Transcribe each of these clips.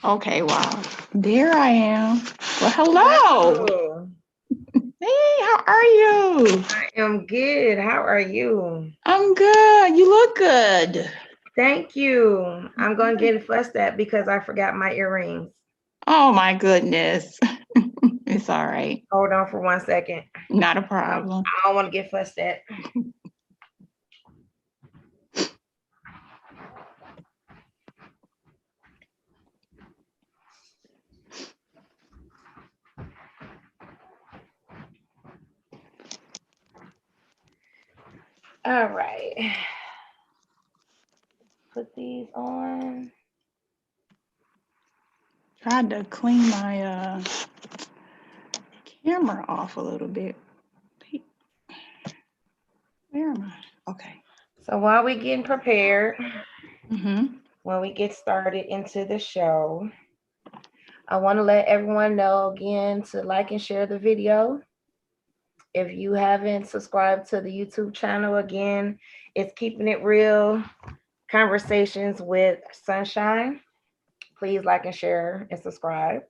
Okay, wow. There I am. Well, hello. Hello. Hey, how are you? I am good. How are you? I'm good. You look good. Thank you. I'm going to get fussed at because I forgot my earrings. Oh my goodness. It's all right. Hold on for 1 second. Not a I problem. don't want to get fussed at. All right. Put these on. Tried to clean my camera off a little bit. Where am I? Okay. So while we getting prepared, Mm-hmm. when we get started into the show, I want to let everyone know again to like and share the video. If you haven't subscribed to the YouTube channel, again, it's Keeping It Real Conversations with Sunshine. Please like and share and subscribe.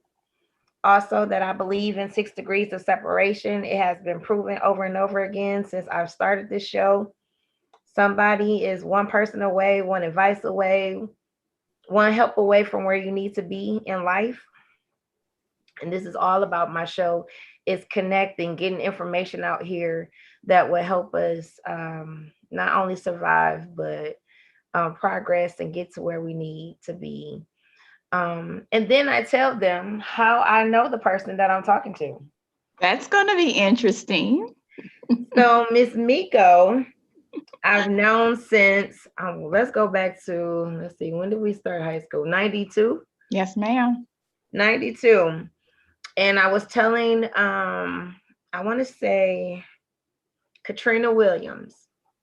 Also, that I believe in 6 degrees of separation. It has been proven over and over again since I've started this show. Somebody is one person away, one advice away, one help away from where you need to be in life. And this is all about my show, is connecting, getting information out here that will help us not only survive, but progress and get to where we need to be. And then I tell them how I know the person that I'm talking to. That's gonna be interesting. So Miss Meiko, I've known since, let's go back to, let's see, when did we start high school? 92? Yes, ma'am. 92. And I was telling, I want to say Katrina Williams,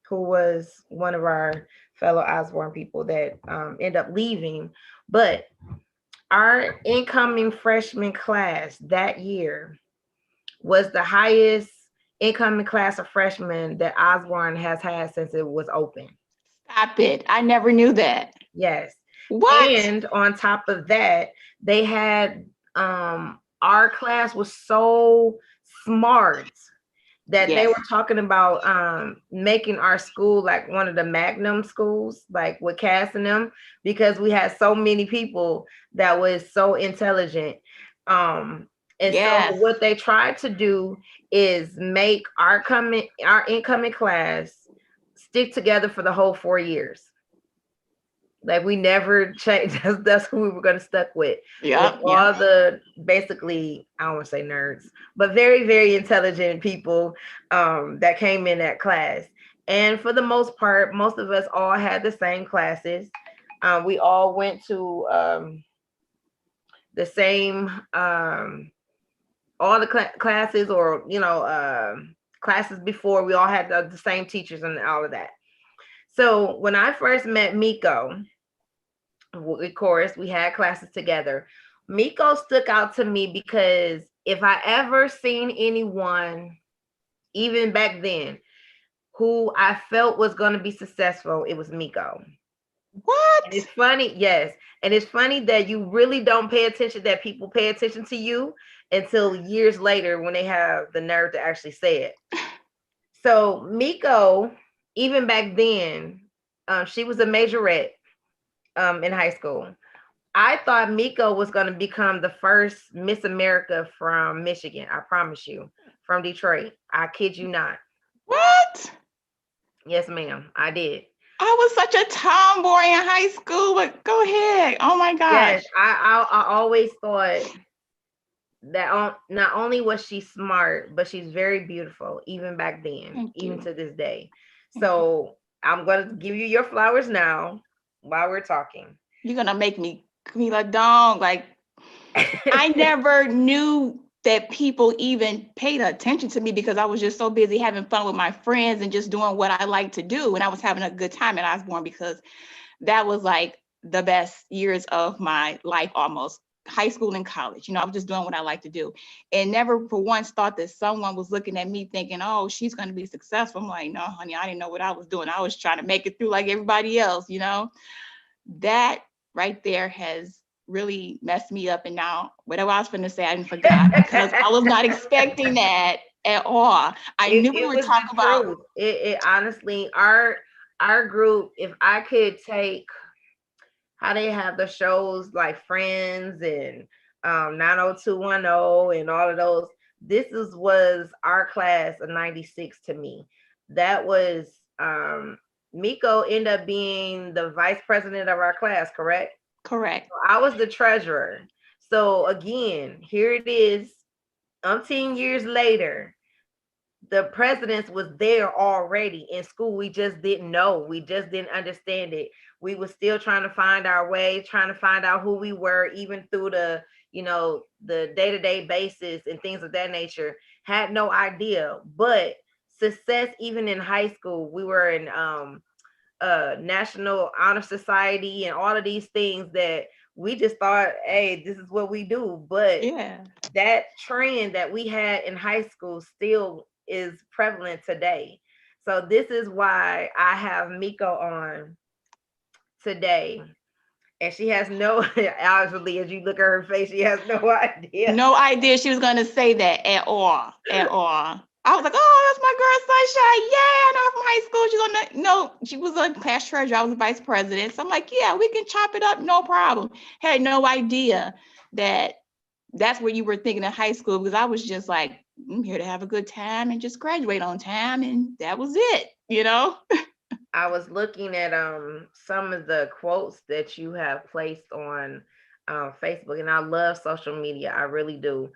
who was one of our fellow Osborne people that end up leaving. But our incoming freshman class that year was the highest incoming class of freshmen that Osborne has had since it was open. Stop it. I never knew that. Yes. What? And on top of that, they had our class was so smart that they Yes. were talking about making our school like one of the magnum schools, like with Cass and them, because we had so many people that was so intelligent. And so Yes. what they tried to do is make our incoming class stick together for the whole 4 years. Like we never changed. That's who we were gonna stuck with Yep. all Yep. the basically, I don't want to say nerds, but very, very intelligent people that came in that class. And for the most part, most of us all had the same classes. We all went to the same all the classes, or classes before. We all had the same teachers and all of that. So when I first met Meiko, of course, we had classes together. Meiko stuck out to me because if I ever seen anyone, even back then, who I felt was going to be successful, it was Meiko. And What? it's funny, yes. And it's funny that you really don't pay attention, that people pay attention to you until years later when they have the nerve to actually say it. So Meiko, even back then, she was a majorette in high school. I thought Meiko was going to become the first Miss America from Michigan. I promise you, from Detroit. I kid you not. What? Yes, ma'am. I did. I was such a tomboy in high school, but go ahead. Oh my gosh. Yes, I always thought that not only was she smart, but she's very beautiful, even back then, Thank even you. to this day. Thank you. So I'm going to give you your flowers now. while we're talking. You're gonna make me Camila dong. Like, I never knew that people even paid attention to me because I was just so busy having fun with my friends and just doing what I like to do. And I was having a good time at Osborne because that was like the best years of my life, almost high school and college. I was just doing what I like to do, and never for once thought that someone was looking at me thinking, oh, she's going to be successful. I'm like, no, honey, I didn't know what I was doing. I was trying to make it through like everybody else. That right there has really messed me up. And now whatever I was going to say, I forgot because I was not expecting that at all. I knew we were talking about. It honestly, our group, if I could take how they have the shows like Friends and 90210 and all of those, was our class of 96 to me. That was Meiko ended up being the vice president of our class, correct? Correct. So I was the treasurer. So again, here it is, umpteen years later. The presidents was there already in school. We just didn't know. We just didn't understand it. We were still trying to find our way, trying to find out who we were, even through the, the day-to-day basis and things of that nature. Had no idea. But success, even in high school, we were in National Honor Society and all of these things that we just thought, hey, this is what we do. But yeah, that trend that we had in high school still is prevalent today. So this is why I have Meiko on today. And she has no, obviously, as you look at her face, she has no idea. No idea she was going to say that at all. At all. I was like, oh, that's my girl Sunshine. Yeah, I know her from high school. She's on the, no, she was a class treasurer. I was the vice president. So I'm like, yeah, we can chop it up. No problem. Had no idea that that's what you were thinking in high school, because I was just like, I'm here to have a good time and just graduate on time. And that was it, I was looking at some of the quotes that you have placed on Facebook, and I love social media. I really do.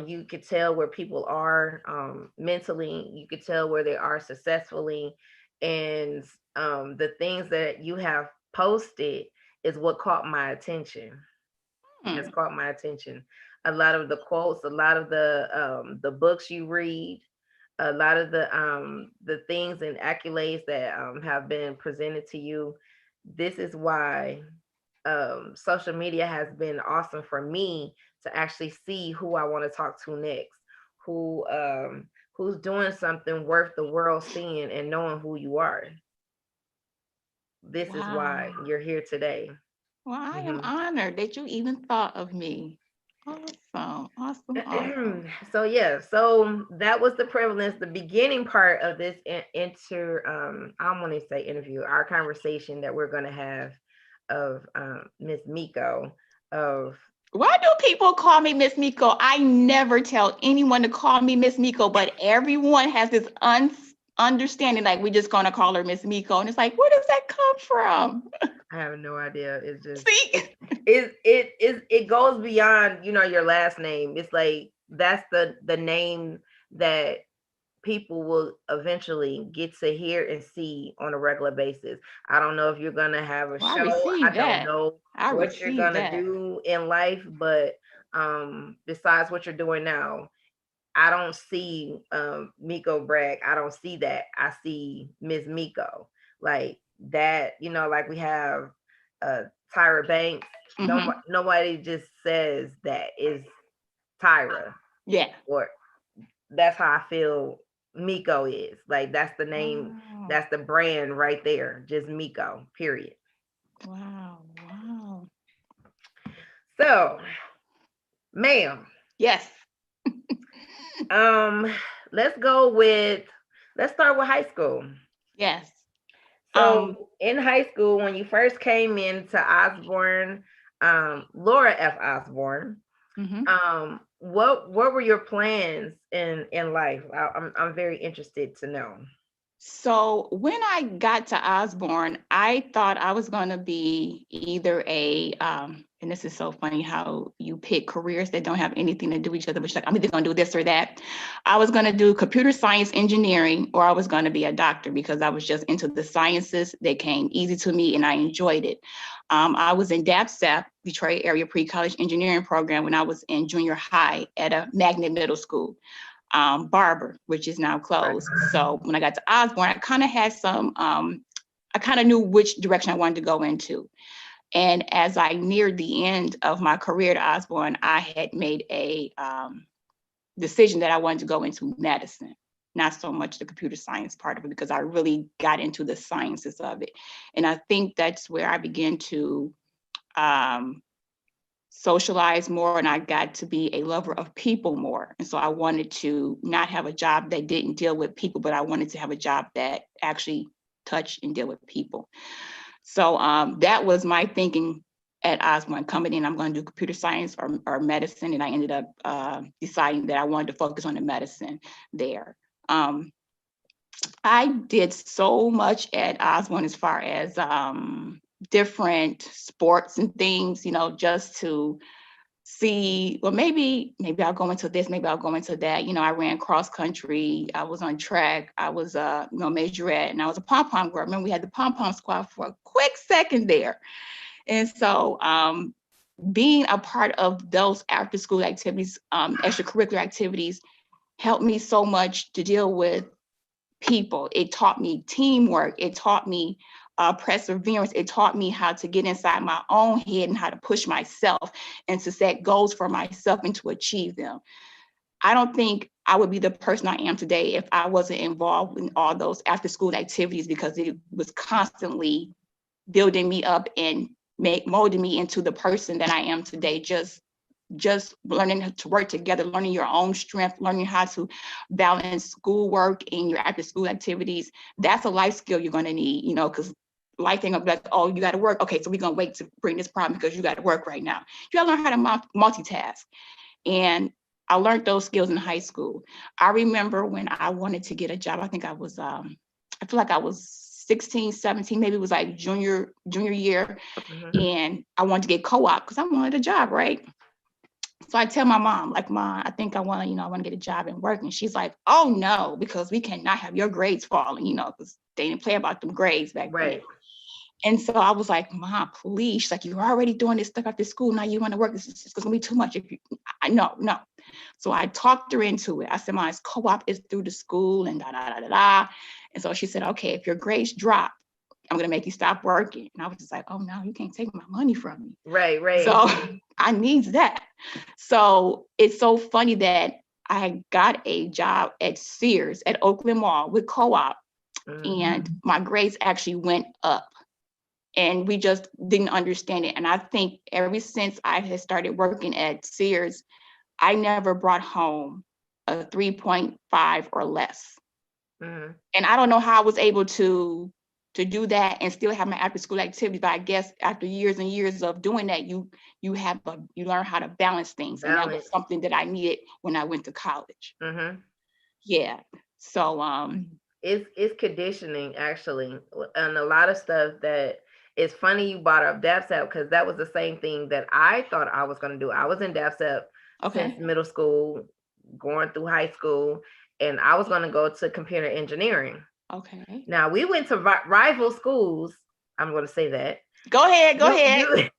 You could tell where people are mentally. You could tell where they are successfully, and the things that you have posted is what caught my attention. Has caught my attention. A lot of the quotes, a lot of the books you read, a lot of the things and accolades that have been presented to you. This is why social media has been awesome for me to actually see who I want to talk to next, who's doing something worth the world seeing and knowing who you are. This is why you're here today. Well, I am honored that you even thought of me. Awesome. So yeah, so that was the prevalence, the beginning part of this I don't want to say interview, our conversation that we're going to have of Miss Meiko. Why do people call me Miss Meiko? I never tell anyone to call me Miss Meiko, but everyone has this understanding, like we're just going to call her Miss Meiko, and it's like, where does that come from? I have no idea. It's just it goes beyond your last name. It's like that's the name that people will eventually get to hear and see on a regular basis. I don't know if you're gonna have a show. I don't know what you're gonna do in life, but besides what you're doing now, I don't see Meiko Bragg. I don't see that. I see Ms. Meiko. Like that, like we have Tyra Banks. Nobody just says that is Tyra. Yeah. Or that's how I feel Meiko is. Like that's the name, that's the brand right there. Just Meiko, period. Wow. So, ma'am. Yes. Let's start with high school. Yes. So in high school, when you first came into Osborne, Laura F. Osborne, what were your plans in life? I'm very interested to know. So when I got to Osborne, I thought I was going to be either a and this is so funny how you pick careers that don't have anything to do with each other, but you're like, I'm either going to do this or that. I was going to do computer science engineering, or I was going to be a doctor because I was just into the sciences. They came easy to me and I enjoyed it. I was in DAPSAP, Detroit Area Pre-College Engineering Program, when I was in junior high at a magnet middle school, Barber, which is now closed. So when I got to Osborne, I kind of had some, I kind of knew which direction I wanted to go into. And as I neared the end of my career at Osborne, I had made a decision that I wanted to go into medicine, not so much the computer science part of it, because I really got into the sciences of it. And I think that's where I began to socialize more, and I got to be a lover of people more. And so I wanted to not have a job that didn't deal with people, but I wanted to have a job that actually touched and deal with people. So that was my thinking at Osborne, coming in, I'm going to do computer science or medicine. And I ended up deciding that I wanted to focus on the medicine there. I did so much at Osborne as far as different sports and things, you know, just to see, well, maybe I'll go into this, maybe I'll go into that. You know, I ran cross country, I was on track, I was a majorette, and I was a pom-pom girl. Remember, we had the pom-pom squad for a quick second there. And so being a part of those after school activities, extracurricular activities, helped me so much to deal with people. It taught me teamwork. It taught me perseverance. It taught me how to get inside my own head and how to push myself and to set goals for myself and to achieve them. I don't think I would be the person I am today if I wasn't involved in all those after school activities, because it was constantly building me up and molding me into the person that I am today. Just learning to work together, learning your own strength, learning how to balance schoolwork and your after school activities. That's a life skill you're going to need, you know, because life ain't gonna be like, oh, you got to work. Okay, so we're going to wait to bring this problem because you got to work right now. You got to learn how to multitask. And I learned those skills in high school. I remember when I wanted to get a job, I think I was, I feel like I was 16, 17, maybe it was like junior year. And I wanted to get co-op because I wanted a job, right? So I tell my mom, like, Mom, I think I want to get a job and work. And she's like, oh no, because we cannot have your grades falling, you know, because they didn't play about them grades back then. And so I was like, Mom, please. She's like, you're already doing this stuff after school. Now you want to work. It's going to be too much. No. So I talked her into it. I said, Mom, it's co-op is through the school and da, da, da, da, da. And so she said, okay, if your grades drop, I'm going to make you stop working. And I was just like, oh no, you can't take my money from me. Right. So I need that. So it's so funny that I got a job at Sears at Oakland Mall with co-op, and my grades actually went up. And we just didn't understand it. And I think ever since I had started working at Sears, I never brought home a 3.5 or less. And I don't know how I was able to do that and still have my after school activities. But I guess after years and years of doing that, you learn how to balance things. And that was something that I needed when I went to college. Yeah. So it's conditioning, actually. And a lot of stuff that it's funny you brought up DAPSAP, because that was the same thing that I thought I was going to do. I was in DAPSAP since middle school, going through high school, and I was going to go to computer engineering. Okay. Now we went to rival schools. I'm going to say that. Go ahead.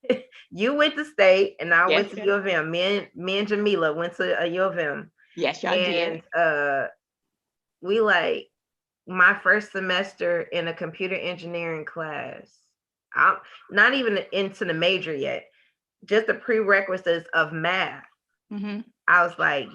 You went to State, and I went to U of M. Me and Jamila went to U of M. Yes, y'all did. We my first semester in a computer engineering class. I'm not even into the major yet, just the prerequisites of math. I was like,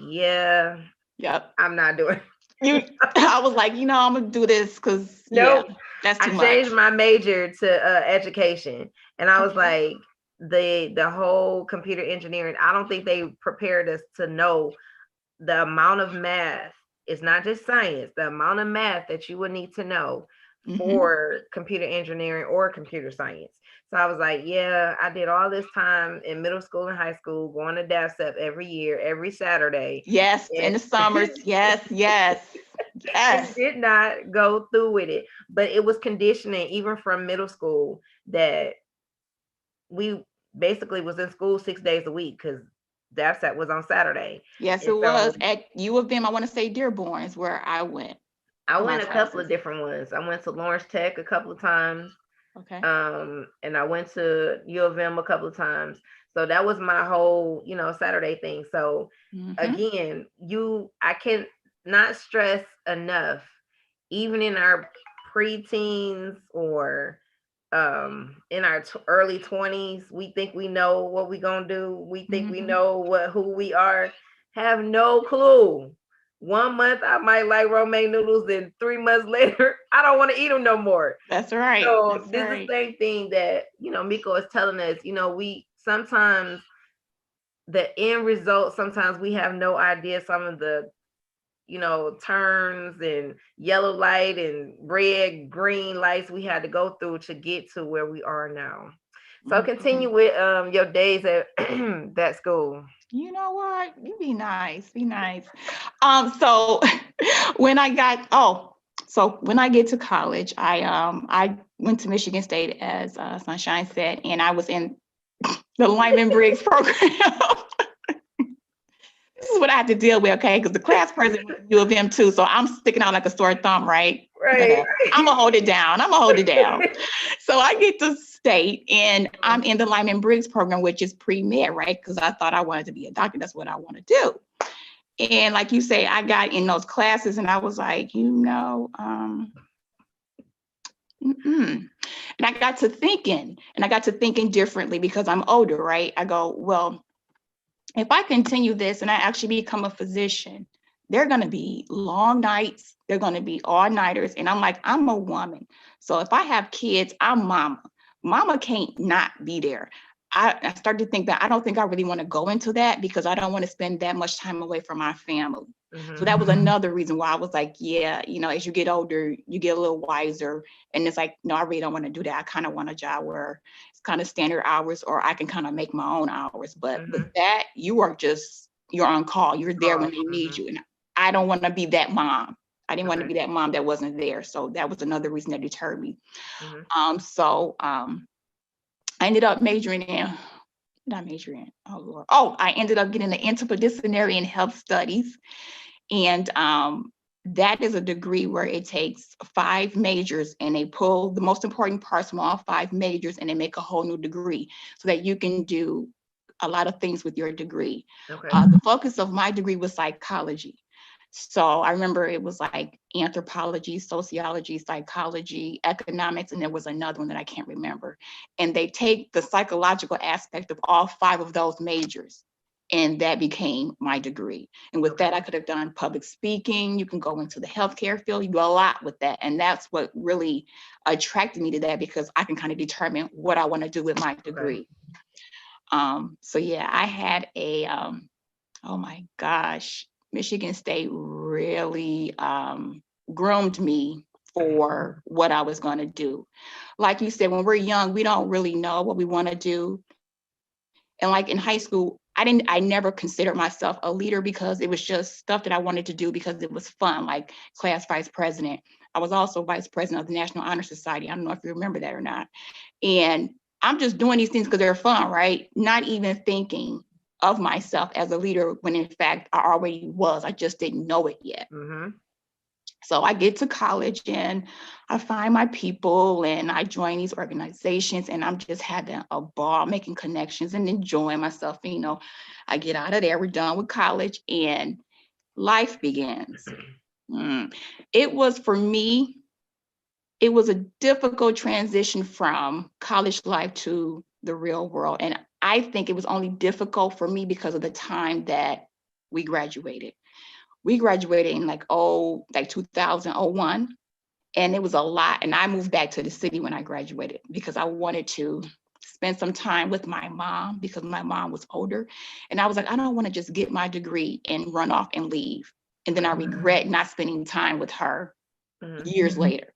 I'm not doing it. I was like, I'm gonna do this because that's too much. I changed my major to education, and I was like, the whole computer engineering, I don't think they prepared us to know the amount of math. It's not just science, the amount of math that you would need to know for computer engineering or computer science. So I was like, I did all this time in middle school and high school, going to DAPSAP every year, every Saturday. Yes, in the summers. Yes. I did not go through with it, but it was conditioning even from middle school that we basically was in school 6 days a week because DAPSAT was on Saturday. Yes, And it was so at U of M. I want to say Dearborn is where I went I for my went a couple of classes. different ones. I went to Lawrence Tech a couple of times. Okay. And I went to U of M a couple of times. So that was my whole, Saturday thing. So again, I can not stress enough, even in our preteens or in our early 20s, we think we know what we're gonna do. We think we know who we are. Have no clue. 1 month I might like romaine noodles, and 3 months later I don't want to eat them no more. That's right. So this is the same thing that Meiko is telling us. We sometimes the end result, sometimes we have no idea some of the turns and yellow light and red, green lights we had to go through to get to where we are now. So continue with your days at that school. You know what? You be nice. Be nice. So when I get to college, I went to Michigan State, as Sunshine said, and I was in the Lyman Briggs program. This is what I had to deal with, okay? Because the class president was U of M too, so I'm sticking out like a sore thumb, right? Right. I'm gonna hold it down. So I get to state, and I'm in the Lyman Briggs program, which is pre-med, right? Because I thought I wanted to be a doctor. That's what I want to do. And like you say, I got in those classes, and I was like, and I got to thinking differently because I'm older, right? I go, well, if I continue this and I actually become a physician, they're going to be long nights. They're going to be all-nighters. And I'm like, I'm a woman. So if I have kids, I'm mama. Mama can't not be there. I started to think that I don't think I really want to go into that because I don't want to spend that much time away from my family. So that was another reason why I was like, yeah, as you get older, you get a little wiser. And it's like, no, I really don't want to do that. I kind of want a job where it's kind of standard hours, or I can kind of make my own hours. But with that, you're on call. You're there when they need you. And I don't want to be that mom. I didn't want to be that mom that wasn't there. So that was another reason that deterred me. I ended up majoring in, I ended up getting the interdisciplinary in health studies. And that is a degree where it takes 5 majors and they pull the most important parts from all 5 majors and they make a whole new degree so that you can do a lot of things with your degree. The focus of my degree was psychology. So I remember it was like anthropology, sociology, psychology, economics, and there was another one that I can't remember. And they take the psychological aspect of all 5 of those majors. And that became my degree. And with that, I could have done public speaking. You can go into the healthcare field. You do a lot with that. And that's what really attracted me to that, because I can kind of determine what I want to do with my degree. So yeah, I had a, oh my gosh, Michigan State really groomed me for what I was going to do. Like you said, when we're young, we don't really know what we want to do. And like in high school, I never considered myself a leader because it was just stuff that I wanted to do because it was fun, like class vice president. I was also vice president of the National Honor Society. I don't know if you remember that or not. And I'm just doing these things because they're fun, right? Not even thinking of myself as a leader when in fact I already was. I just didn't know it yet. So I get to college and I find my people and I join these organizations and I'm just having a ball, making connections and enjoying myself. I get out of there, we're done with college and life begins. It was, for me, it was a difficult transition from college life to the real world. And I think it was only difficult for me because of the time that we graduated. We graduated in like 2001, and it was a lot. And I moved back to the city when I graduated because I wanted to spend some time with my mom because my mom was older. And I was like, I don't want to just get my degree and run off and leave. And then I regret not spending time with her years later.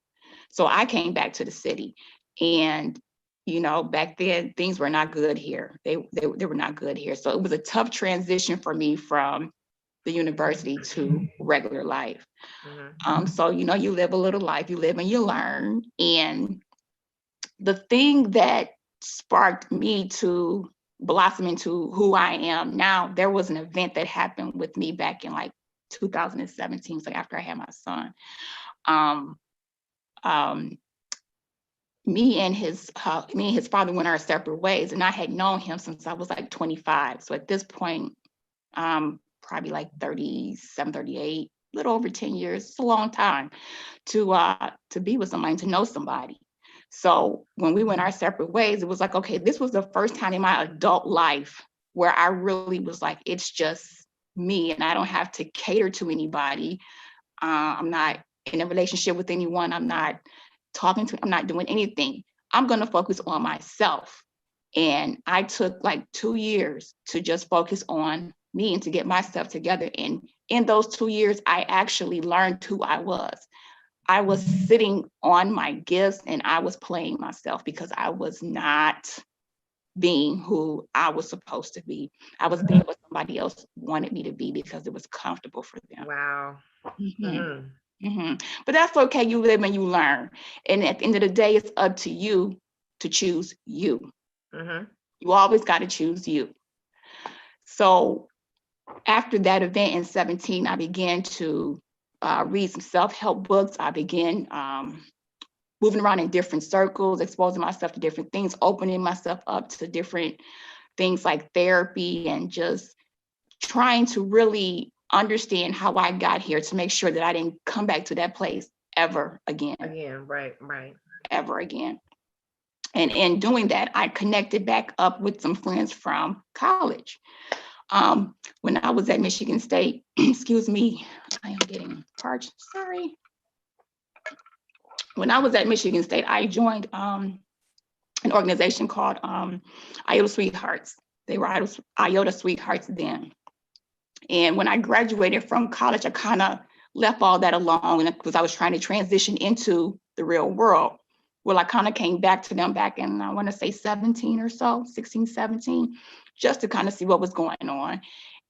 So I came back to the city, and back then things were not good here. They were not good here. So it was a tough transition for me from the university to regular life. So you live a little life, you live and you learn. And the thing that sparked me to blossom into who I am now, there was an event that happened with me back in like 2017, so after I had my son. Um, um, me and his father went our separate ways, and I had known him since I was like 25. So at this point, probably like 37, 38, a little over 10 years. It's a long time to be with somebody, to know somebody. So when we went our separate ways, it was like, okay, this was the first time in my adult life where I really was like, it's just me, and I don't have to cater to anybody. I'm not in a relationship with anyone. I'm not I'm not doing anything. I'm going to focus on myself. And I took like 2 years to just focus on me and to get myself together. And in those 2 years, I actually learned who I was. I was sitting on my gifts and I was playing myself because I was not being who I was supposed to be. I was being what somebody else wanted me to be because it was comfortable for them. Wow. Mm-hmm. Mm-hmm. But that's okay. You live and you learn. And at the end of the day, it's up to you to choose you. Mm-hmm. You always got to choose you. So after that event in 17, I began to read some self-help books. I began moving around in different circles, exposing myself to different things, opening myself up to different things like therapy, and just trying to really understand how I got here to make sure that I didn't come back to that place ever again. Right. Ever again. And in doing that, I connected back up with some friends from college. When I was at Michigan State, excuse me, I am getting parched, sorry. When I was at Michigan State, I joined an organization called Iota Sweethearts. They were Iota Sweethearts then. And when I graduated from college, I kind of left all that alone because I was trying to transition into the real world. Well, I kind of came back to them back in, I want to say 17 or so, 16, 17, just to kind of see what was going on.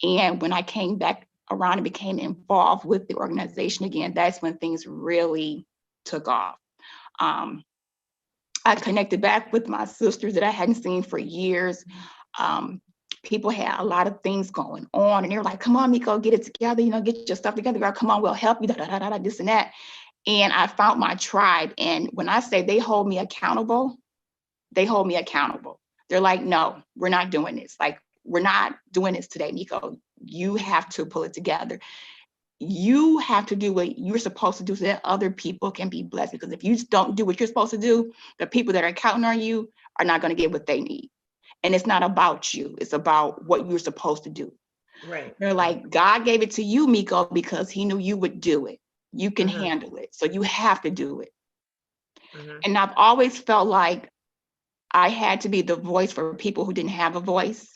And when I came back around and became involved with the organization again, that's when things really took off. I connected back with my sisters that I hadn't seen for years. People had a lot of things going on, and they were like, come on, Meiko, get it together, get your stuff together, girl, come on, we'll help you, this and that. And I found my tribe. And when I say they hold me accountable, they hold me accountable. They're like, no, we're not doing this. Like, we're not doing this today, Meiko. You have to pull it together. You have to do what you're supposed to do so that other people can be blessed. Because if you don't do what you're supposed to do, the people that are counting on you are not going to get what they need. And it's not about you. It's about what you're supposed to do. Right. They're like, God gave it to you, Meiko, because he knew you would do it. You can handle it. So you have to do it. And I've always felt like I had to be the voice for people who didn't have a voice.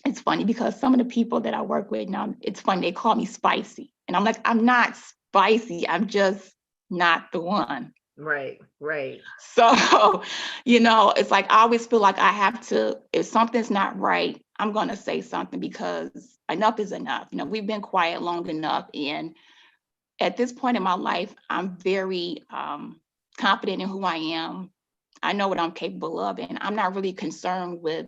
It's funny because some of the people that I work with now, it's funny, they call me spicy. And I'm like, I'm not spicy. I'm just not the one. Right. So, it's like I always feel like I have to, if something's not right, I'm going to say something because enough is enough. We've been quiet long enough. And at this point in my life, I'm very confident in who I am. I know what I'm capable of, and I'm not really concerned with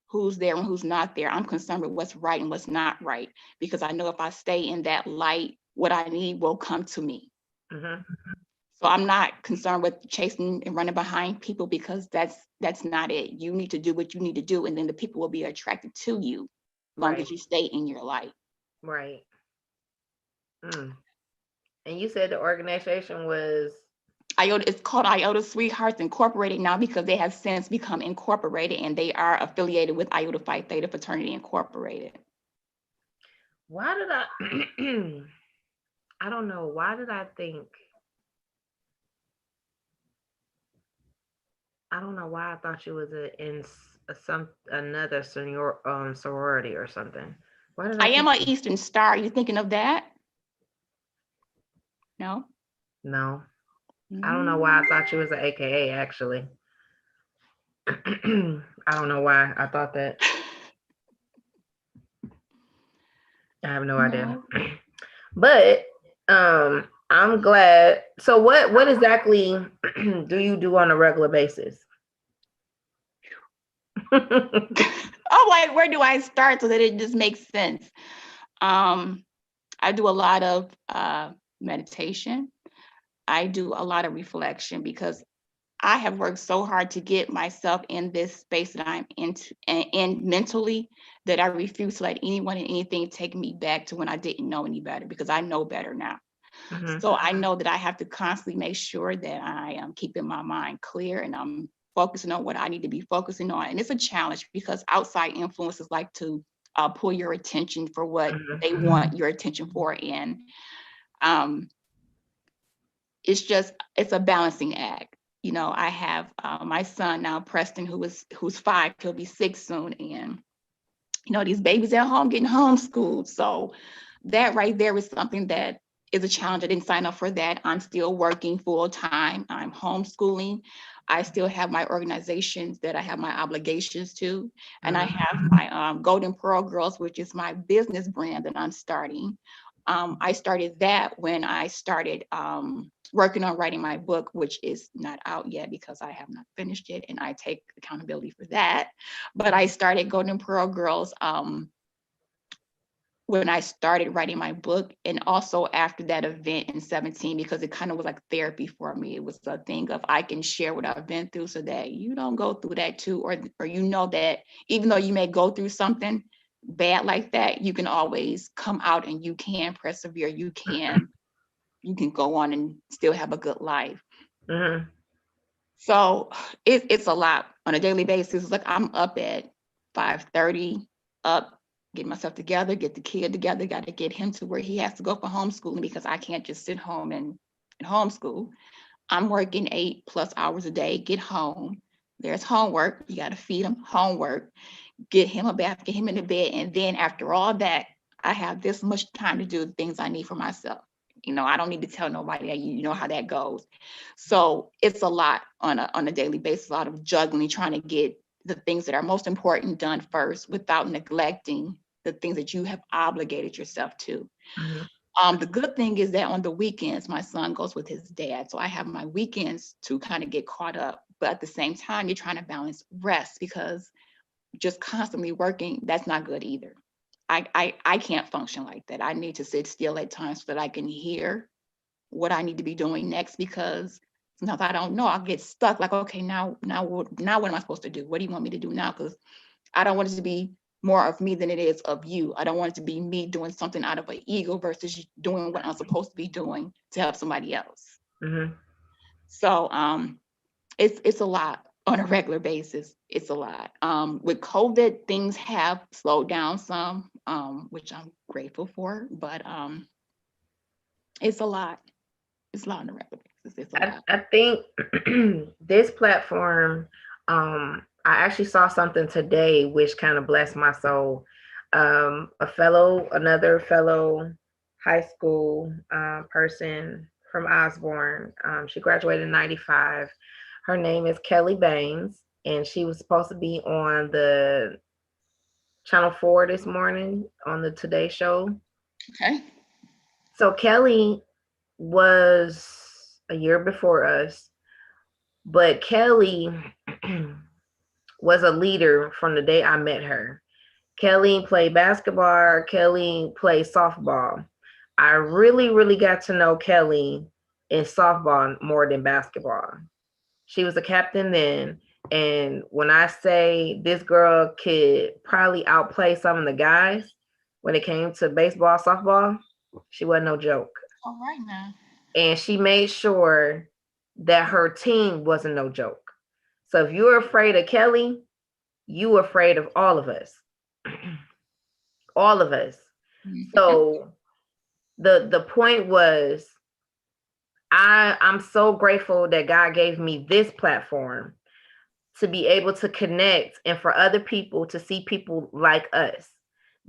who's there and who's not there. I'm concerned with what's right and what's not right, because I know if I stay in that light, what I need will come to me. So I'm not concerned with chasing and running behind people, because that's not it. You need to do what you need to do, and then the people will be attracted to you as long as you stay in your light. Right. And you said the organization was? Iota. It's called Iota Sweethearts Incorporated now because they have since become incorporated, and they are affiliated with Iota Phi Theta Fraternity Incorporated. Why did I don't know. Why did I think? I don't know why I thought you was in another sorority or something. Why did I am an Eastern Star. Are you thinking of that? No. I don't know why I thought you was an AKA, actually. I don't know why I thought that. I have no idea. But I'm glad. So what exactly do you do on a regular basis? I'm like, where do I start so that it just makes sense? I do a lot of meditation. I do a lot of reflection because I have worked so hard to get myself in this space that I'm in mentally, that I refuse to let anyone and anything take me back to when I didn't know any better, because I know better now. So I know that I have to constantly make sure that I am keeping my mind clear and I'm focusing on what I need to be focusing on. And it's a challenge because outside influences like to pull your attention for what they want your attention for. And um, it's a balancing act. You know, I have my son now, Preston, who's 5, he'll be 6 soon. And, you know, these babies at home getting homeschooled. So that right there is something that is a challenge. I didn't sign up for that. I'm still working full time. I'm homeschooling. I still have my organizations that I have my obligations to. And I have my Golden Pearl Girls, which is my business brand that I'm starting. I started that when I started working on writing my book, which is not out yet because I have not finished it, and I take accountability for that. But I started Golden Pearl Girls when I started writing my book, and also after that event in 17, because it kind of was like therapy for me. It was a thing of I can share what I've been through so that you don't go through that too, or you know that even though you may go through something bad like that, you can always come out and you can persevere. You can go on and still have a good life. So it's a lot on a daily basis. Like I'm up at 5:30, up, get myself together, get the kid together, got to get him to where he has to go for homeschooling, because I can't just sit home and homeschool. I'm working 8+ hours a day, get home. There's homework. You got to feed him homework, get him a bath, get him in the bed. And then after all that, I have this much time to do the things I need for myself. You know, I don't need to tell nobody that, you know how that goes. So it's a lot on a daily basis, a lot of juggling, trying to get the things that are most important done first without neglecting the things that you have obligated yourself to. The good thing is that on the weekends, my son goes with his dad. So I have my weekends to kind of get caught up. But at the same time, you're trying to balance rest, because just constantly working, that's not good either. I can't function like that. I need to sit still at times so that I can hear what I need to be doing next, because sometimes I don't know. I'll get stuck like, okay, now what am I supposed to do? What do you want me to do now? Because I don't want it to be more of me than it is of you. I don't want it to be me doing something out of an ego versus doing what I'm supposed to be doing to help somebody else. So it's a lot on a regular basis. It's a lot. With COVID, things have slowed down some, which I'm grateful for, but it's a lot. It's a lot on a regular basis. It's a lot. I think this platform, I actually saw something today which kind of blessed my soul. Another fellow high school person from Osborne. She graduated in 95. Her name is Kelly Baines, and she was supposed to be on the Channel 4 this morning on the Today Show. Okay. So Kelly was a year before us, but Kelly was a leader from the day I met her. Kelly played basketball. Kelly played softball. I really, really got to know Kelly in softball more than basketball. She was a captain then. And when I say this girl could probably outplay some of the guys when it came to baseball, softball, she wasn't no joke. All right now. And she made sure that her team wasn't no joke. So if you're afraid of Kelly, you are afraid of all of us. All of us. So the point was, I'm so grateful that God gave me this platform to be able to connect, and for other people to see people like us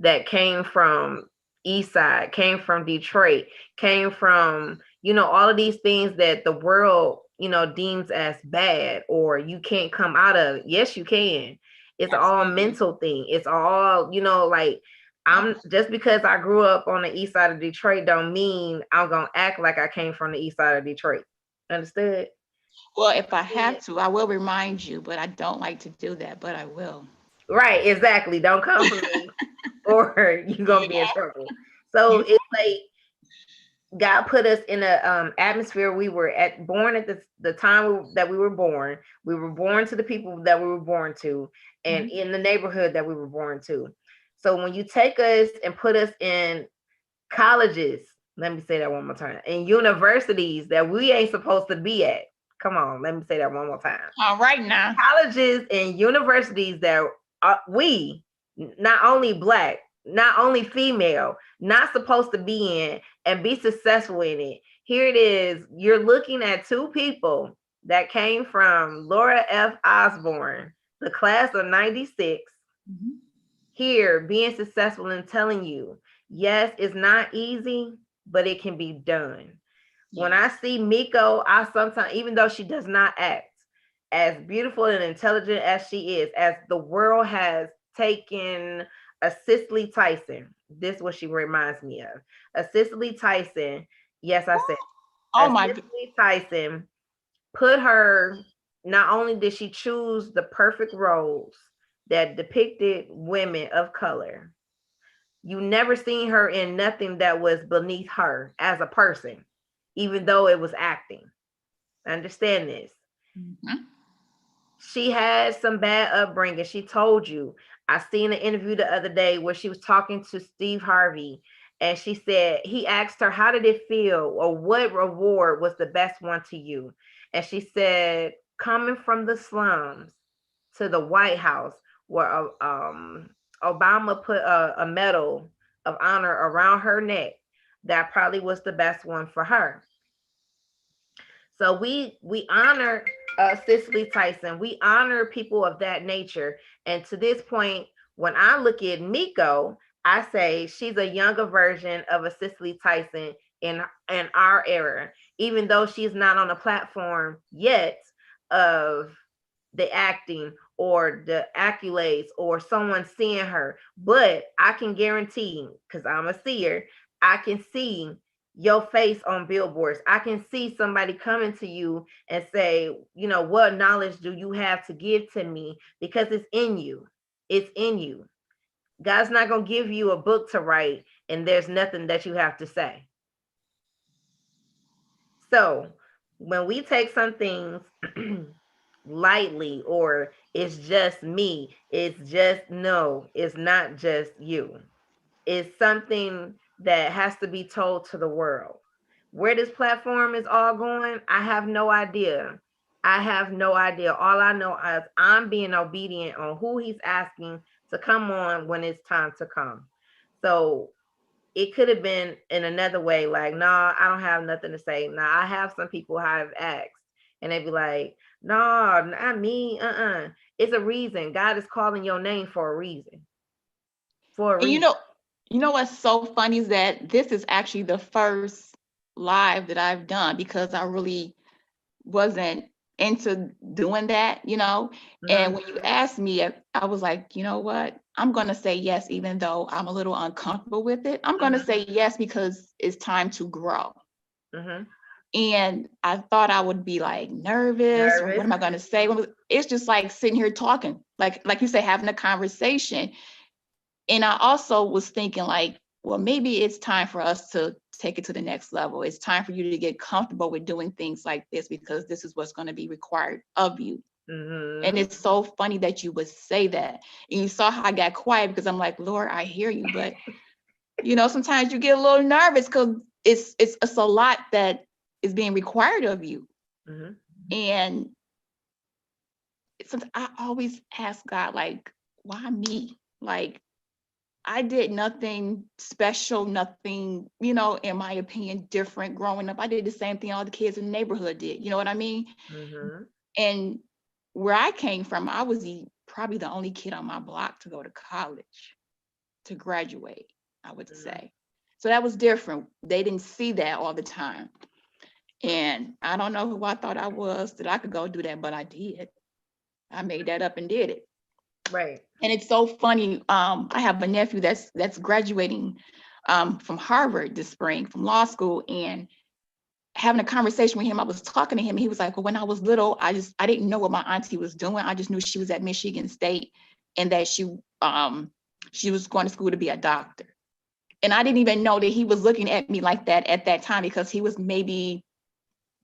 that came from East Side, came from Detroit, came from, all of these things that the world, deems as bad or you can't come out of. Yes, you can. It's all mental thing. It's all, like I'm just because I grew up on the east side of Detroit don't mean I'm gonna act like I came from the east side of Detroit. Understood? Well, if I have to, I will remind you, but I don't like to do that, but I will. Right, exactly. Don't come for me or you're gonna be in trouble. So You, it's like God put us in a atmosphere. We were born at the time that we were born. We were born to the people that we were born to, and in the neighborhood that we were born to. So when you take us and put us in colleges, let me say that one more time, in universities that we ain't supposed to be at. Come on, let me say that one more time. all right now. Colleges and universities that we, not only Black, not only female, not supposed to be in and be successful in it. Here it is. You're looking at two people that came from Laura F. Osborne, the class of 96, here being successful and telling you, yes, it's not easy, but it can be done. When I see Meiko, I sometimes, even though she does not act as beautiful and intelligent as she is, as the world has taken a Cicely Tyson, this is what she reminds me of. A Cicely Tyson, yes, I said, Oh a my. Cicely Tyson put her, not only did she choose the perfect roles that depicted women of color, you never seen her in nothing that was beneath her as a person, even though it was acting. Understand this. She had some bad upbringing. She told you. I seen an interview the other day where she was talking to Steve Harvey, and she said he asked her, how did it feel, or what reward was the best one to you? And she said, coming from the slums to the White House, where Obama put a medal of honor around her neck, that probably was the best one for her. So we honor Cicely Tyson. We honor people of that nature. And to this point, when I look at Meiko, I say she's a younger version of a Cicely Tyson in our era, even though she's not on a platform yet of the acting or the accolades or someone seeing her. But I can guarantee, because I'm a seer, I can see your face on billboards. I can see somebody coming to you and say, you know, what knowledge do you have to give to me? Because it's in you. It's in you. God's not going to give you a book to write and there's nothing that you have to say. So when we take some things lightly, or it's just me, it's just, no, it's not just you. It's something that has to be told to the world. Where this platform is all going, I have no idea. I have no idea. All I know is I'm being obedient on who he's asking to come on when it's time to come. So it could have been in another way, like, nah, I don't have nothing to say. Now I have some people who I've asked and they'd be like, no, not me. It's a reason. God is calling your name for a reason. For a And reason. you know what's so funny is that this is actually the first live that I've done, because I really wasn't into doing that, you know. And when you asked me, I was like, you know what? I'm going to say yes, even though I'm a little uncomfortable with it. I'm going to say yes because it's time to grow. And I thought I would be like nervous, or what am I going to say? It's just like sitting here talking, like you say, having a conversation. And I also was thinking like, well, maybe it's time for us to take it to the next level. It's time for you to get comfortable with doing things like this, because this is what's going to be required of you. And it's so funny that you would say that. And you saw how I got quiet, because I'm like, Lord, I hear you. But, you know, sometimes you get a little nervous because it's a lot that is being required of you. And I always ask God, like, why me? Like, I did nothing special, nothing, you know, in my opinion, different growing up. I did the same thing all the kids in the neighborhood did. You know what I mean? And where I came from, I was probably the only kid on my block to go to college, to graduate, I would say. So that was different. They didn't see that all the time. And I don't know who I thought I was that I could go do that, but I did. I made that up and did it. Right. And it's so funny. I have a nephew that's graduating from Harvard this spring from law school, and having a conversation with him, I was talking to him, and he was like, well, when I was little, I didn't know what my auntie was doing. I just knew she was at Michigan State and that she was going to school to be a doctor. And I didn't even know that he was looking at me like that at that time, because he was maybe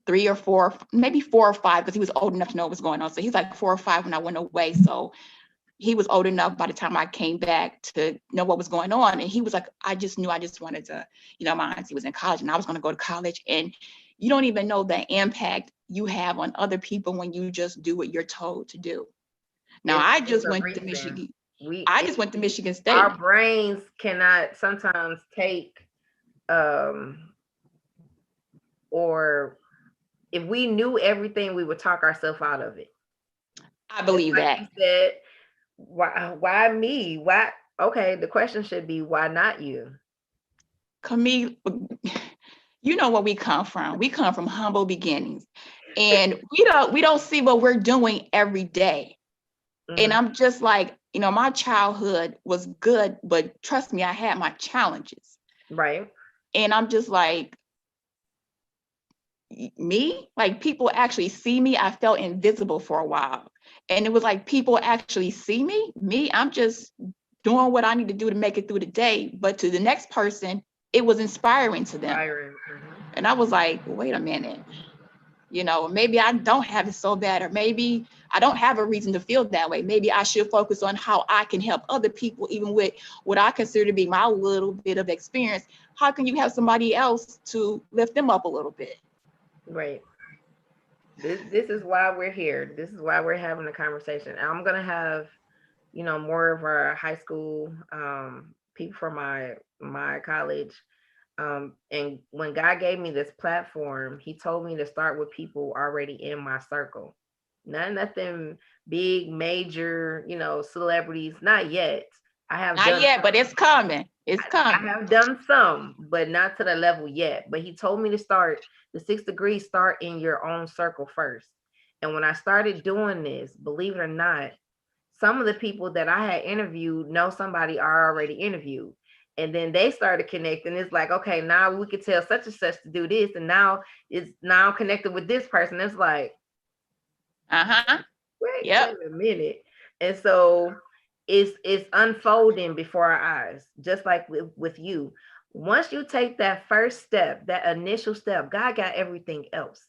3 or 4, maybe 4 or 5, because he was old enough to know what was going on. So he's like 4 or 5 when I went away. So he was old enough by the time I came back to know what was going on. And he was like, I just knew I just wanted to, my auntie was in college and I was going to go to college. And you don't even know the impact you have on other people when you just do what you're told to do. Now, I just went to Michigan. I just went to Michigan State. Our brains cannot sometimes take, or if we knew everything, we would talk ourselves out of it. I believe like that. You said, why me? Why? Okay, the question should be, why not you? Camille, you know where we come from. We come from humble beginnings, and we don't see what we're doing every day. And I'm just like, my childhood was good, but trust me, I had my challenges. Right. And I'm just like, me, like people actually see me. I felt invisible for a while. And it was like, people actually see me, I'm just doing what I need to do to make it through the day. But to the next person, it was inspiring to them. And I was like, wait a minute, maybe I don't have it so bad, or maybe I don't have a reason to feel that way. Maybe I should focus on how I can help other people, even with what I consider to be my little bit of experience. How can you have somebody else to lift them up a little bit? Right. This is why we're here. This is why we're having a conversation. I'm gonna have, more of our high school people from my college. And when God gave me this platform, he told me to start with people already in my circle. Nothing big, major, celebrities. Not yet. Not yet, but it's coming. It's coming. I have done some, but not to the level yet. But he told me to start the 6 degrees, start in your own circle first. And when I started doing this, believe it or not, some of the people that I had interviewed know somebody I already interviewed. And then they started connecting. It's like, okay, now we could tell such and such to do this. And now it's now connected with this person. It's like, wait a minute. And so it's unfolding before our eyes, just like with you. Once you take that first step, that initial step, God got everything else.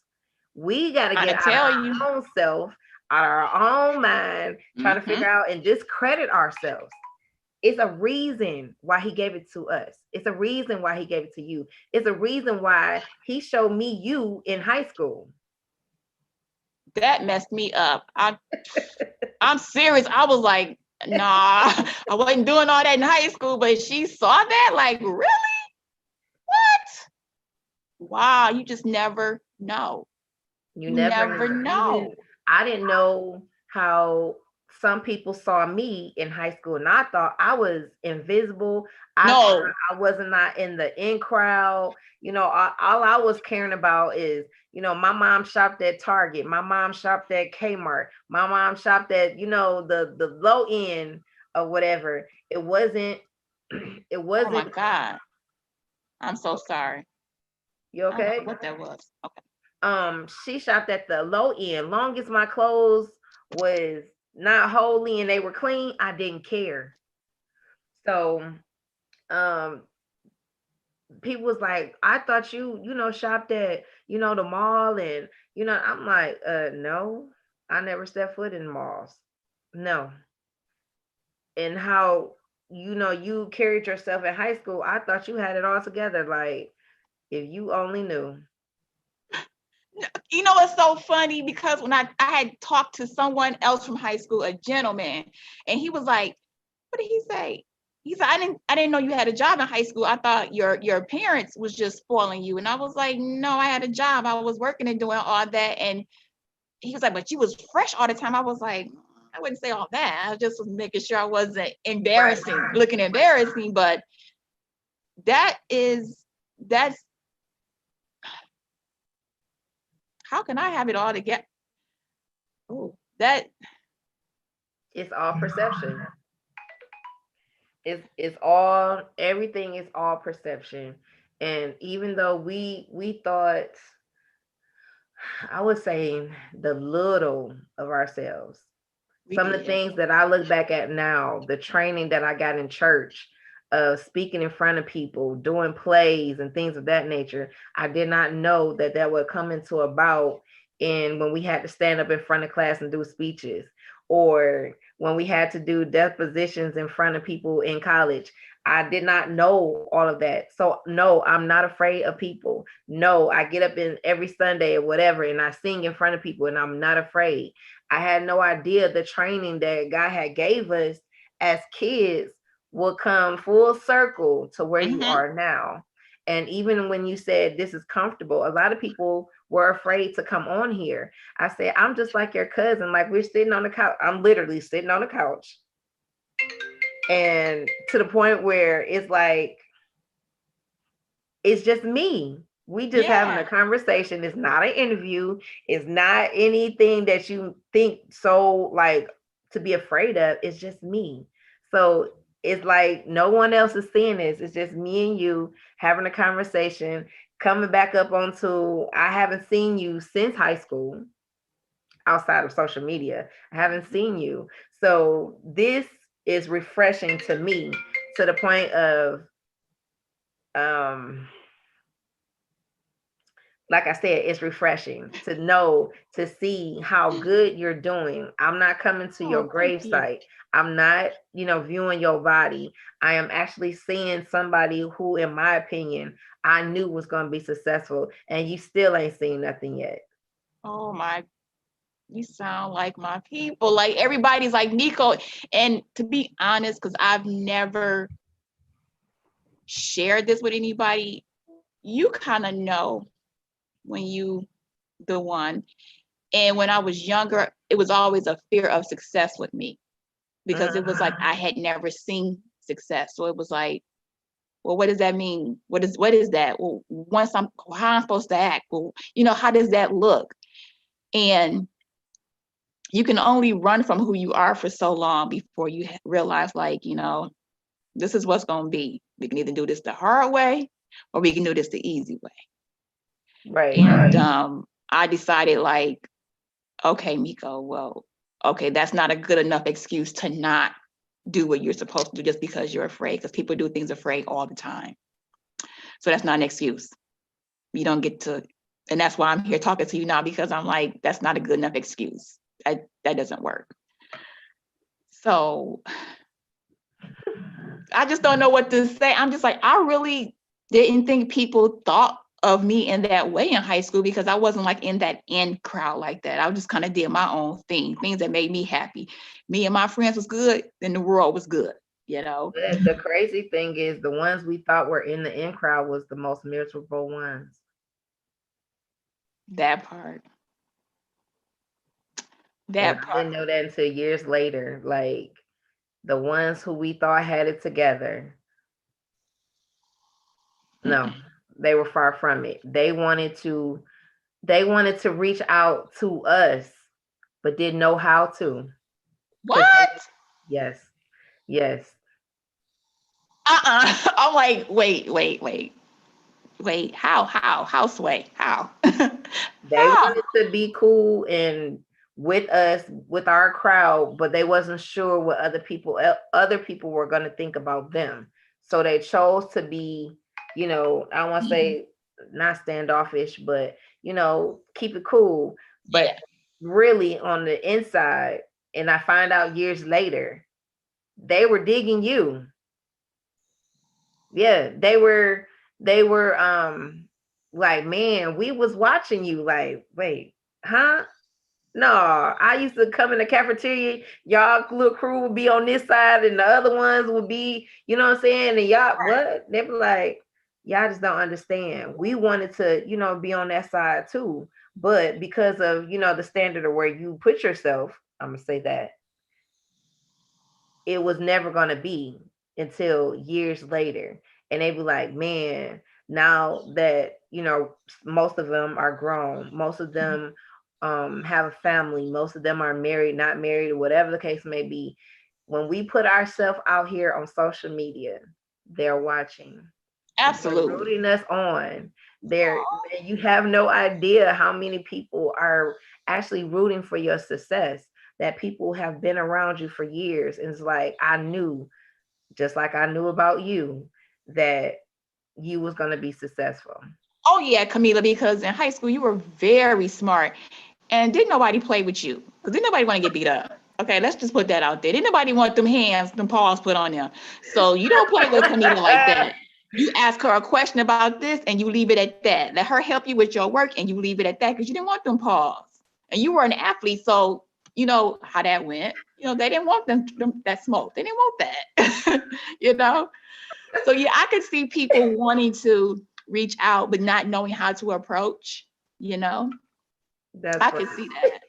We got to get out of our own self, out of our own mind, trying to figure out and discredit ourselves. It's a reason why he gave it to us. It's a reason why he gave it to you. It's a reason why he showed me you in high school. That messed me up. I'm serious. I was like, nah, I wasn't doing all that in high school, but she saw that, like, really? What? Wow, you just never know. You never know. I didn't know how some people saw me in high school, and I thought I was invisible. I wasn't not in the in crowd. All I was caring about is, my mom shopped at Target, my mom shopped at Kmart, my mom shopped at, the low end or whatever. It wasn't. Oh my God. I'm so sorry. You okay? I don't know what that was. Okay. She shopped at the low end. Long as my clothes was not holy and they were clean, I didn't care. So people was like, I thought you shopped at, the mall. And I'm like, no, I never stepped foot in malls. No. And how you carried yourself in high school, I thought you had it all together. Like, if you only knew. It's so funny, because when I had talked to someone else from high school, a gentleman, and he was like, what did he say? He said, I didn't know you had a job in high school. I thought your parents was just spoiling you. And I was like, no, I had a job. I was working and doing all that. And he was like, but you was fresh all the time. I was like, I wouldn't say all that. I just was making sure I wasn't looking embarrassing. But that's how can I have it all together? Oh, that It's all perception. It's all, everything is all perception. And even though we thought, I would say, the little of ourselves, We some of the did. things that I look back at now, the training that I got in church, speaking in front of people, doing plays and things of that nature, I did not know that that would come into about in when we had to stand up in front of class and do speeches, or when we had to do depositions in front of people in college. I did not know all of that. So no, I'm not afraid of people. No, I get up in every Sunday or whatever and I sing in front of people and I'm not afraid. I had no idea the training that God had gave us as kids will come full circle to where you Mm-hmm. are now. And even when you said this is comfortable, a lot of people were afraid to come on here. I said, I'm just like your cousin. Like, we're sitting on the couch. I'm literally sitting on the couch. And to the point where it's like, it's just me. We just having a Yeah. conversation. It's not an interview. It's not anything that you think so like to be afraid of. It's just me. So it's like no one else is seeing this. It's just me and you having a conversation, coming back up onto, I haven't seen you since high school outside of social media. I haven't seen you. So this is refreshing to me, to the point of um like I said, it's refreshing to know, to see how good you're doing. I'm not coming to your Oh, thank you. gravesite. I'm not, viewing your body. I am actually seeing somebody who, in my opinion, I knew was going to be successful, and you still ain't seen nothing yet. Oh my, you sound like my people. Like everybody's like Meiko. And to be honest, because I've never shared this with anybody, you kind of know when you the one. And when I was younger, it was always a fear of success with me because it was like I had never seen success. So it was like, well, what does that mean? What is that? Well, once how am I supposed to act? Well, how does that look? And you can only run from who you are for so long before you realize, like, this is what's going to be. We can either do this the hard way or we can do this the easy way. Right. And I decided, like, okay, Meiko, well, okay, that's not a good enough excuse to not do what you're supposed to do just because you're afraid, because people do things afraid all the time. So that's not an excuse. You don't get to, and that's why I'm here talking to you now, because I'm like, that's not a good enough excuse. That doesn't work. So I just don't know what to say. I'm just like, I really didn't think people thought of me in that way in high school, because I wasn't like in that in crowd like that. I just kind of did my own thing, things that made me happy. Me and my friends was good, then the world was good, The crazy thing is, the ones we thought were in the in crowd was the most miserable ones. That part. And That I didn't part. know that until years later. Like, the ones who we thought had it together, no, they were far from it. They wanted to reach out to us, but didn't know how to. Because What? yes, yes. I'm like, wait. How, Sway? How? They How? wanted to be cool and with us, with our crowd, but they wasn't sure what other people were going to think about them. So they chose to be, I don't want to say not standoffish, but keep it cool. But Yeah. really on the inside, and I find out years later, they were digging you. Yeah, they were like, man, we was watching you, like, wait, huh? No, I used to come in the cafeteria. Y'all little crew would be on this side, and the other ones would be, you know what I'm saying? And y'all, what? They be like, y'all just don't understand. We wanted to, be on that side too. But because of, the standard of where you put yourself, I'm gonna say that it was never gonna be until years later. And they be like, man, now that, most of them are grown, most of them have a family. Most of them are married, not married, whatever the case may be. When we put ourselves out here on social media, they're watching. They're Absolutely. rooting us on. They're You have no idea how many people are actually rooting for your success. That people have been around you for years. And it's like I knew, just like I knew about you, that you was gonna be successful. Oh yeah, Camila, because in high school you were very smart, and didn't nobody play with you because didn't nobody want to get beat up. Okay, let's just put that out there. Didn't nobody want them hands, them paws put on them. So you don't play with Camila like that. You ask her a question about this and you leave it at that. Let her help you with your work and you leave it at that because you didn't want them paws. And you were an athlete, so you know how that went. You know, they didn't want them that smoke. They didn't want that. you know? So yeah, I could see people wanting to reach out but not knowing how to approach, you know. That's I right. could see that.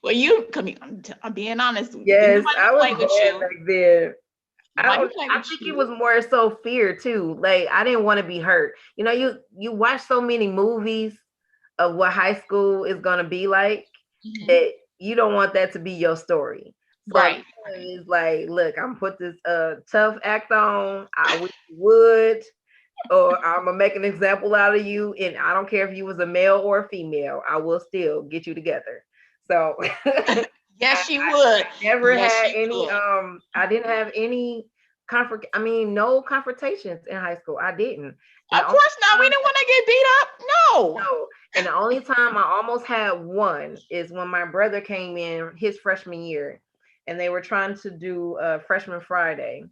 Well, you come here, I'm being honest. Didn't Yes, nobody I was play with bad you. back then. Nobody play I with think it you. was more so fear too. Like I didn't want to be hurt. You know, you watch so many movies of what high school is gonna be like Mhm. that you don't want that to be your story. So Right. it's like, look, I'm put this tough act on. I wish you would, or I'm gonna make an example out of you, and I don't care if you was a male or a female. I will still get you together. So Yes, I she would. never Yes, had she any would. I didn't have any no confrontations in high school. I didn't. And Of the only course not. We time didn't want to get beat up. No. no, and the only time I almost had one is when my brother came in his freshman year and they were trying to do freshman Friday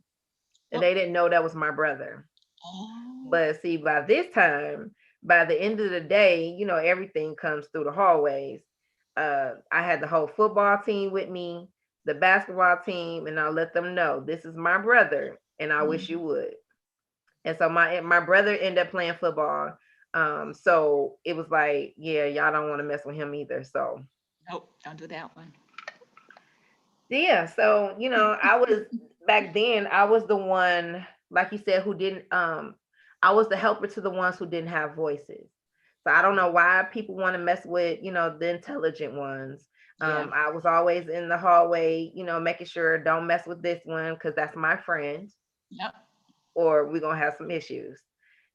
and Oh. they didn't know that was my brother. Oh. But see, by this time, by the end of the day, you know, everything comes through the hallways. I had the whole football team with me, the basketball team, and I let them know this is my brother, and I wish you Mhm. would. And so my brother ended up playing football. So it was like, yeah, y'all don't want to mess with him either. So Nope, don't do that one. yeah, so you know, I was back then, I was the one, like you said, who didn't I was the helper to the ones who didn't have voices. So I don't know why people want to mess with, you know, the intelligent ones. Yeah. I was always in the hallway, you know, making sure don't mess with this one because that's my friend, Yep. or we're gonna have some issues.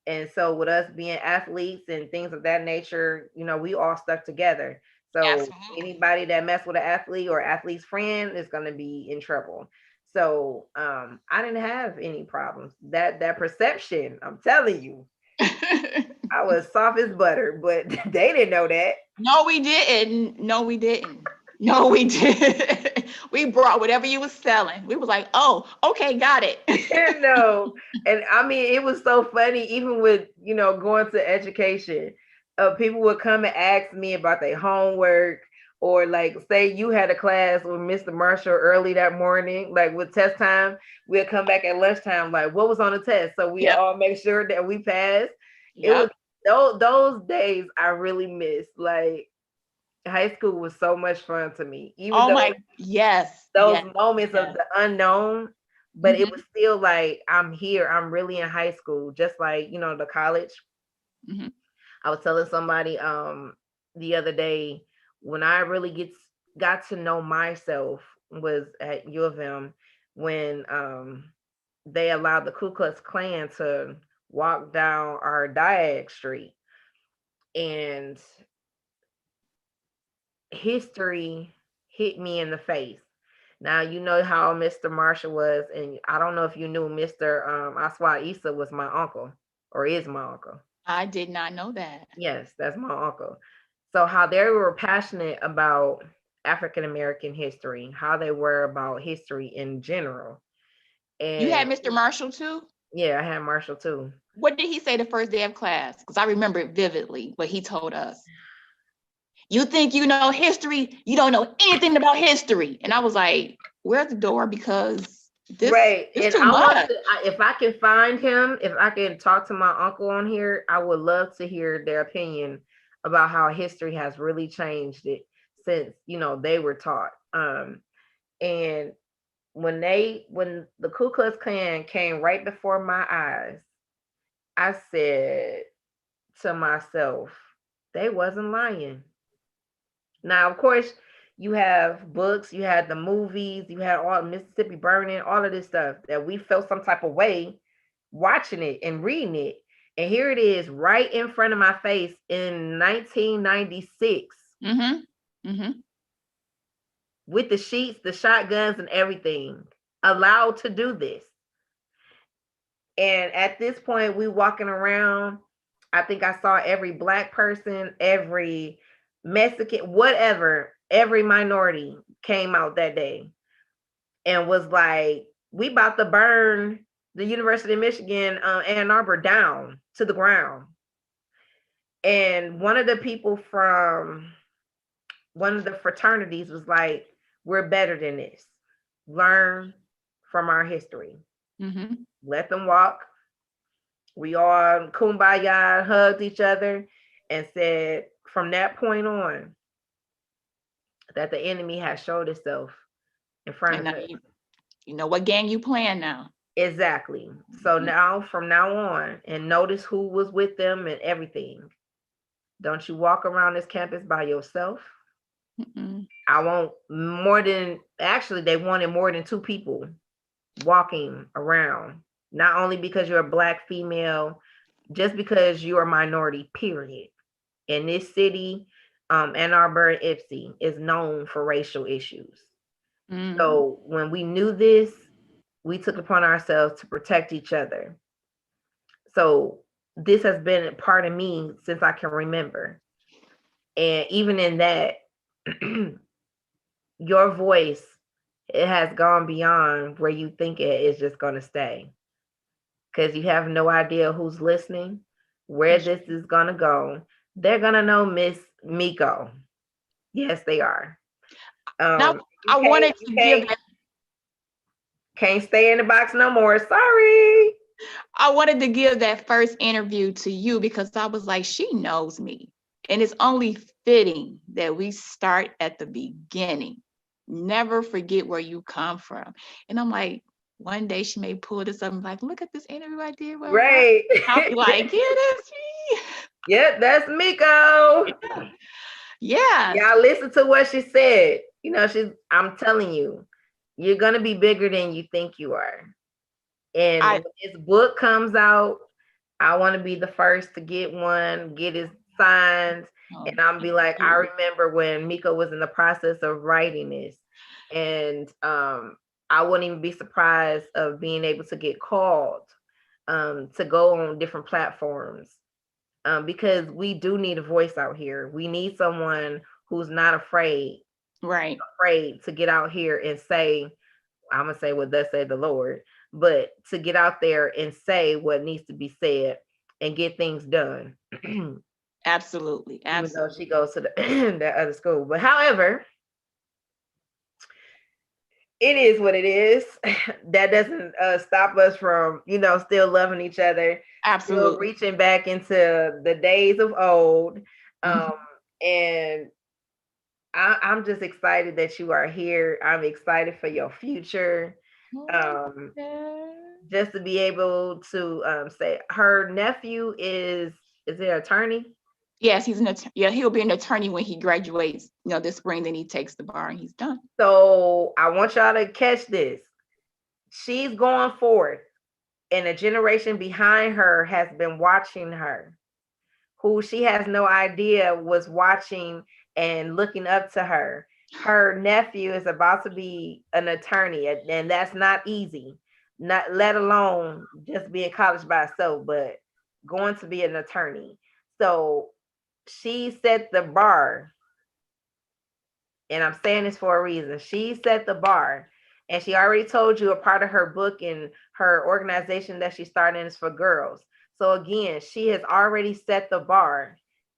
And so with us being athletes and things of that nature, you know, we all stuck together. So Absolutely. anybody that mess with an athlete or athlete's friend is going to be in trouble. So I didn't have any problems. That perception, I'm telling you, I was soft as butter, but they didn't know that. No, we didn't. No, we didn't. No, we did. We brought whatever you was selling. We was like, oh, okay, got it. No, and I mean it was so funny. Even with going to education, people would come and ask me about their homework, or like say you had a class with Mr. Marshall early that morning, like with test time, we'd come back at lunchtime, like what was on the test, so we Yep. all make sure that we passed. It was Yep. those days I really miss. Like high school was so much fun to me, even Oh though my, yes, those yes, moments of yes. the unknown, but it was Hmm. still like I'm here. I'm really in high school, just like the college. Hmm. I was telling somebody the other day when I really got to know myself was at U of M when they allowed the Ku Klux Klan to walk down our diag street, and history hit me in the face. Now you know how Mr. Marshall was, and I don't know if you knew Mr. Aswa Issa was my uncle or is my uncle. I did not know that. Yes, that's my uncle. So how they were passionate about African American history, how they were about history in general. You And had Mr. Marshall too? yeah, I had Marshall too. What did he say the first day of class? Because I remember it vividly what he told us. You think you know history? You don't know anything about history. And I was like, where's the door? Because this Right. is And too I want much. to, if I can find him, if I can talk to my uncle on here, I would love to hear their opinion about how history has really changed it since, they were taught. And when the Ku Klux Klan came right before my eyes, I said to myself, they wasn't lying. Now, of course, you have books, you had the movies, you had all Mississippi Burning, all of this stuff that we felt some type of way watching it and reading it. And here it is right in front of my face in 1996 with the sheets, the shotguns, and everything, allowed to do this. And at this point, we walking around. I think I saw every Black person, every Mexican, whatever, every minority came out that day and was like, we about to burn the University of Michigan, Ann Arbor down to the ground. And one of the people from one of the fraternities was like, we're better than this. Learn from our history. Let them walk. We all kumbaya, hugged each other, and said from that point on that the enemy has showed itself in front of us. You know what gang you playing now. Exactly. So now, from now on, and notice who was with them and everything. Don't you walk around this campus by yourself. I want more than, actually, they wanted more than 2 people walking around. Not only because you're a Black female, just because you're a minority, period. In this city, Ann Arbor and Ypsi is known for racial issues. So when we knew this, we took upon ourselves to protect each other. So this has been a part of me since I can remember. And even in that, your voice, it has gone beyond where you think it is just going to stay. Because you have no idea who's listening, where this is going to go. They're going to know Miss Meiko. Yes, they are. Now, I wanted to give that. Can't stay in the box no more. Sorry. I wanted to give that first interview to you because I was like, she knows me. And it's only fitting that we start at the beginning. Never forget where you come from. And I'm like, one day she may pull this up and be like, look at this interview I did. Well, right. I'll be like, yeah, that's me. Yep, that's Meiko. Yeah. Y'all listen to what she said. You know, I'm telling you, you're going to be bigger than you think you are. And when this book comes out, I want to be the first to get one, get his signs. And I'll be like, I remember when Meiko was in the process of writing this. And I wouldn't even be surprised of being able to get called to go on different platforms. Because we do need a voice out here. We need someone who's not afraid to get out here and say, I'm going to say what thus said the Lord, but to get out there and say what needs to be said and get things done. Absolutely. Even though she goes to that other school. But however, it is what it is. That doesn't stop us from, still loving each other. Absolutely. Still reaching back into the days of old. And I'm just excited that you are here. I'm excited for your future. Just to be able to say her nephew is an attorney? Yes, he's an attorney. Yeah, he'll be an attorney when he graduates, this spring. Then he takes the bar and he's done. So I want y'all to catch this. She's going forward, and a generation behind her has been watching her, who she has no idea was watching and looking up to her. Her nephew is about to be an attorney, and that's not easy. Not let alone just be in college by itself, but going to be an attorney. So she set the bar, and I'm saying this for a reason. She set the bar, and she already told you a part of her book and her organization that she's starting is for girls. So again, she has already set the bar,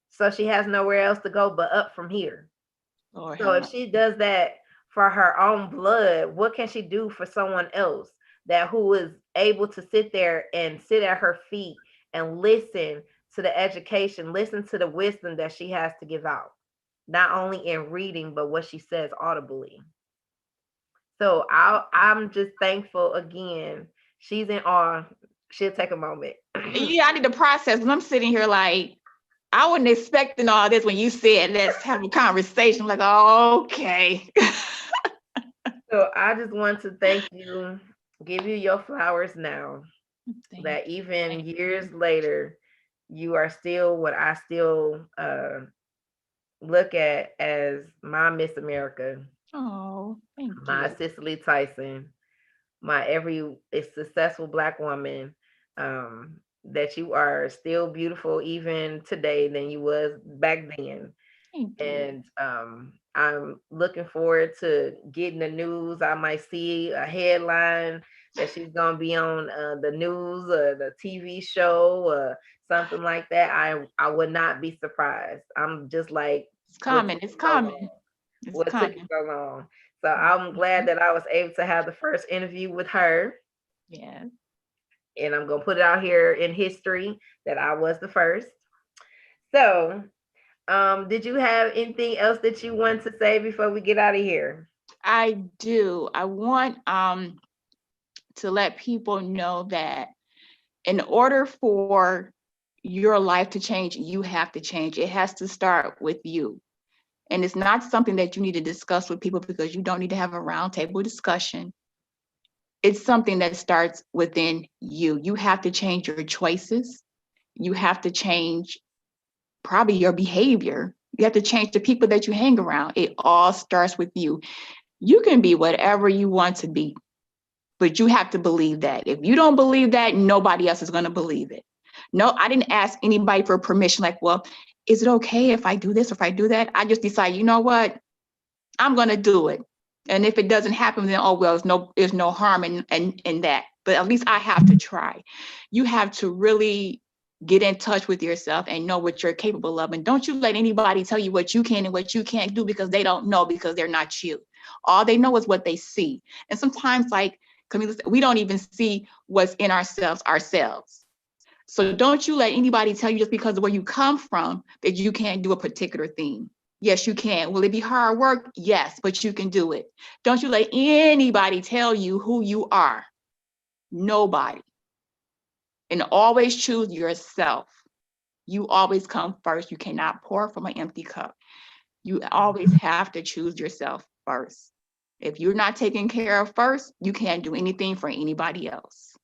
so she has nowhere else to go but up from here. So if she does that for her own blood, what can she do for someone else who is able to sit there and sit at her feet and listen to the education, listen to the wisdom that she has to give out, not only in reading, but what she says audibly. So I'm just thankful again. She's in awe. She'll take a moment. Yeah, I need to process. I'm sitting here like, I wasn't expecting all this when you said let's have a conversation. I'm like, oh, okay. So I just want to thank you, give you your flowers now. That even years later, you are still what I still look at as my Miss America. Oh, thank my you. Cicely Tyson, my every successful Black woman. That you are still beautiful even today than you was back then. Thank you. And I'm looking forward to getting the news. I might see a headline that she's gonna be on the news or the TV show or something like that. I would not be surprised. I'm just like, It's coming. It's coming. It's what took you coming. so long? So I'm glad that I was able to have the first interview with her. Yeah. And I'm gonna put it out here in history that I was the first. So did you have anything else that you want to say before we get out of here? I do. I want to let people know that in order for your life to change, you have to change. It has to start with you. And it's not something that you need to discuss with people because you don't need to have a roundtable discussion. It's something that starts within you. You have to change your choices. You have to change probably your behavior. You have to change the people that you hang around. It all starts with you. You can be whatever you want to be, but you have to believe that. If you don't believe that, nobody else is going to believe it. No, I didn't ask anybody for permission. Like, well, is it okay if I do this or if I do that? I just decide, you know what? I'm going to do it. And if it doesn't happen, then, oh, well, there's no harm in that. But at least I have to try. You have to really get in touch with yourself and know what you're capable of. And don't you let anybody tell you what you can and what you can't do because they don't know, because they're not you. All they know is what they see. And sometimes, like, we don't even see what's in ourselves. So don't you let anybody tell you just because of where you come from that you can't do a particular thing. Yes, you can. Will it be hard work? Yes, but you can do it. Don't you let anybody tell you who you are. Nobody. And always choose yourself. You always come first. You cannot pour from an empty cup. You always have to choose yourself first. If you're not taken care of first, you can't do anything for anybody else.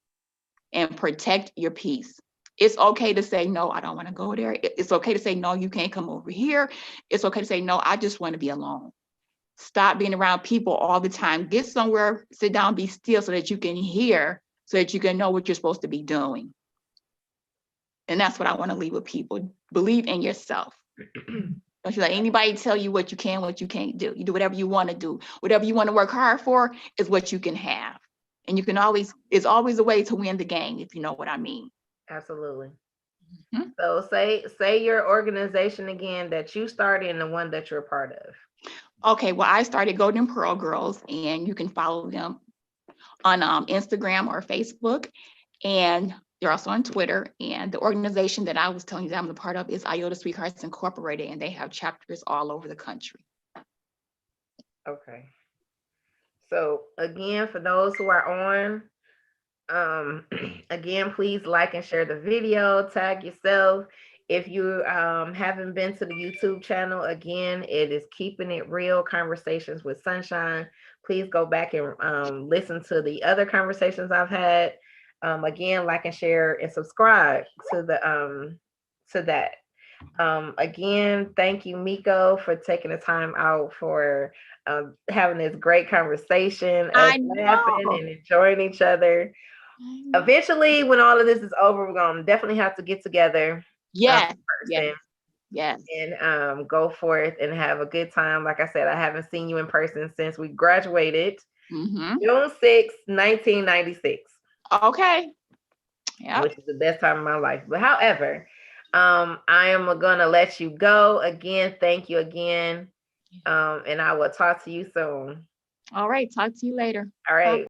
And protect your peace. It's okay to say, no, I don't want to go there. It's okay to say, no, you can't come over here. It's okay to say, no, I just want to be alone. Stop being around people all the time. Get somewhere, sit down, be still so that you can hear, so that you can know what you're supposed to be doing. And that's what I want to leave with people. Believe in yourself. Don't you let anybody tell you what you can, what you can't do. You do whatever you want to do. Whatever you want to work hard for is what you can have. And you can always, it's always a way to win the game, if you know what I mean. Absolutely. Mm-hmm. So say your organization again that you started and the one that you're a part of. Okay, well, I started Golden Pearl Girls, and you can follow them on Instagram or Facebook. And they're also on Twitter. And the organization that I was telling you that I'm a part of is Iota Sweethearts Incorporated, and they have chapters all over the country. Okay. So again, for those who are on, again, please like and share the video, tag yourself. If you haven't been to the YouTube channel, again, it is Keeping It Real Conversations with Sunshine. Please go back and listen to the other conversations I've had. Again, like and share and subscribe to that. Again, thank you, Meiko, for taking the time out for having this great conversation, us laughing and enjoying each other. Eventually, when all of this is over, we're gonna definitely have to get together. Yes. And go forth and have a good time. Like I said, I haven't seen you in person since we graduated, June 6th, 1996. Okay. Yeah. Which is the best time of my life. But however, I am gonna let you go. Again, thank you again. And I will talk to you soon. All right. Talk to you later. All right. Bye.